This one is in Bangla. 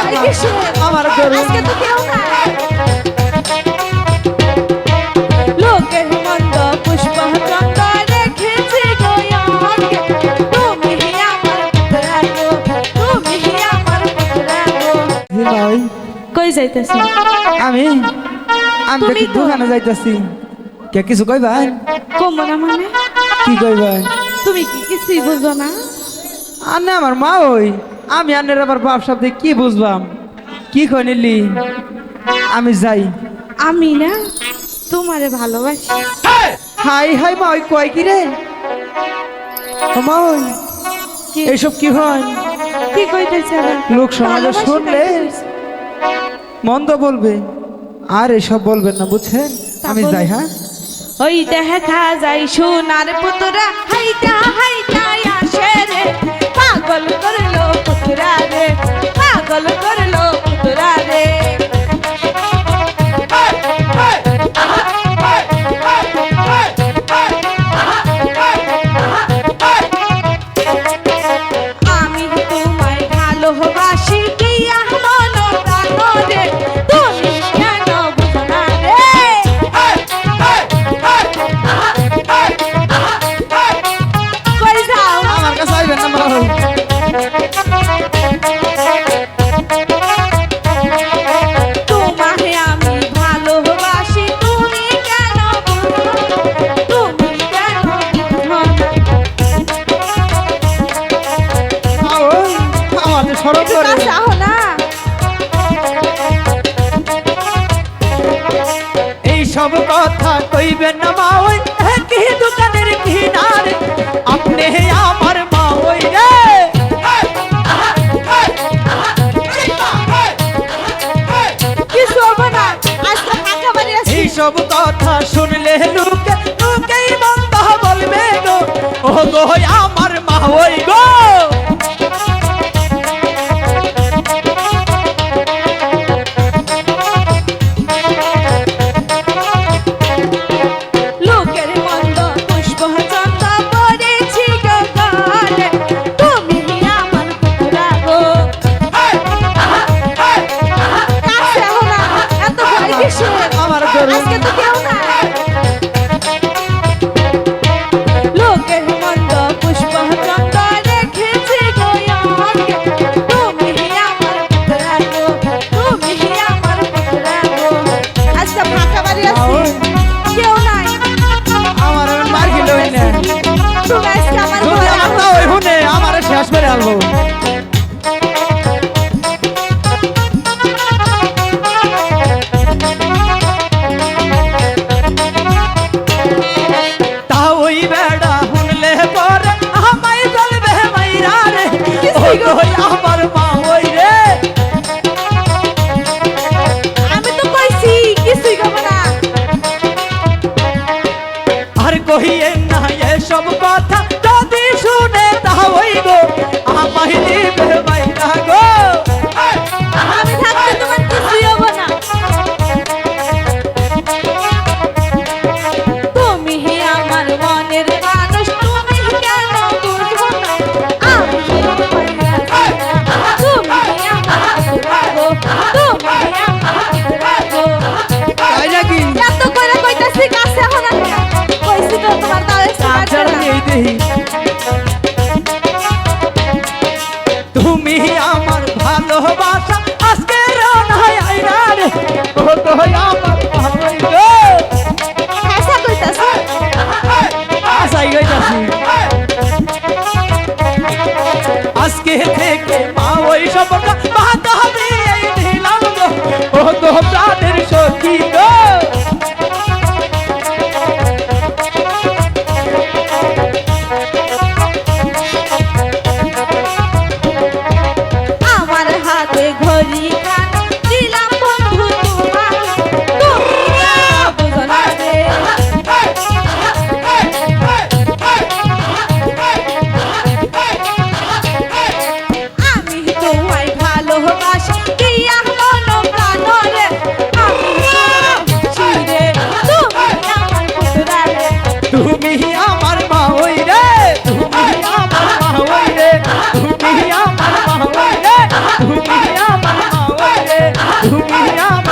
আমার গরু আজকে তো কেউ না লোকের মন্দ পুষ্প চন্দ রেখেছি গো অঙ্গে তুমি আমার পুত্রা গো তুমি আমার পুত্রা গো ভাই কই যাইতেছ আমি আমি তুমি দেখি তো- দোকানে যাইতাছি কে কিছু কই ভাই কমনা মানে কি কই ভাই তুমি কি কিছুই বুঝো না আনে আমার মা ওই আমি আনের আবার বাপ শব্দে কি বুঝবাম কি কই নিলি আমি যাই আমি না তোমারে ভালোবাসি হাই হাই মা ওই কয় কি রে ও মা ওই কি এইসব কি হয় কি কইতেছে আবার? লোক সমাজে ভালোবাসি শুনলে কইতেছে। মন্দ বলবে আর এসব বলবেন না বুঝছেন আমি তা যাই বলো। হ্যাঁ ওই দেখা যাই সোনার পুতুরা হাইটা হাইটা আসে রে পাগল করলো পুতুরা রে পাগল করলো পুতুরা রে আমি তোমায় ভালোবাসি কি মন প্রাণ রে তুমি কেন বুঝো না রে কই যাও আমার কাছে আইবেন না মা ওই তোমারে আমি ভালোবাসি তুমি কেন বুঝো না? তুমি কেন বুঝো না? মা ওই আমাদের সরব একটু করে কাছে আহো না এই সব কথা কইবেন না মা ওই কি দোকানের কিনারে আপনি আমার মা ওই রে কিছু হবে না আজকে ফাঁকা বাড়ি আছি এই সব কথা শুনলে লোকে লোকেই মন্দ বলবে গো ও গো আমার মা ওই গো লোকের মন্দ পুষ্প চন্দ পড়েছি গো গলে তুমি আমার পুতুরা গো কাছে আহো না এত ভয় কিসের আমার গরু আজকে তো কেউ না লোকের মন্দ পুষ্প চন্দ রেখেছি গো অঙ্গে তুমি আমার পুত্রা গো তুমি আমার পুত্রা গো আজকে ফাঁকা বাড়ি আছি কেউ নাই আমার মার খেলে হই না তুমি আজকে আমার যদি ঘরে আমার না ওই হুনে আমার শেষ করে আলবো তা ওই বেড়া হুনলে পরে আমায় চলবে মাইরা রে ও গো আমার মা ওই রে আমি তো কইছি কিছুই খাবো না আর কহিয়ে না এসব কথা যদি শুনে তা ওই গো আমায় দিবে মাইরা গো আমি থাকতে তোমার কিছুই হবো না তুমি আমার মনের মানুষ তুমি কেন বুঝবো না আমি তুমি আমার রাগো তুমি আমার রাগো তাই নাকি এত করে কইতাছি কাছে এখন না কইছি তো তোমার দাঁড়ে আচার নেই দেহি তুমি আমার ভালোবাসা আজকে রানায় আইরা রে ও তো আমার ভালোই গো ভাষা কইতাছি আসাই গইতাছি আজকে থেকে মা ওই সবটা বাধা হবে এই দিলাম গো ও তো প্রাণের সখী গো আমার হাতে ঘড়ি খানা দিলাম বন্ধু তোমার তুমি বুঝো না রে আমি তোমায় ভালো তুমি আমার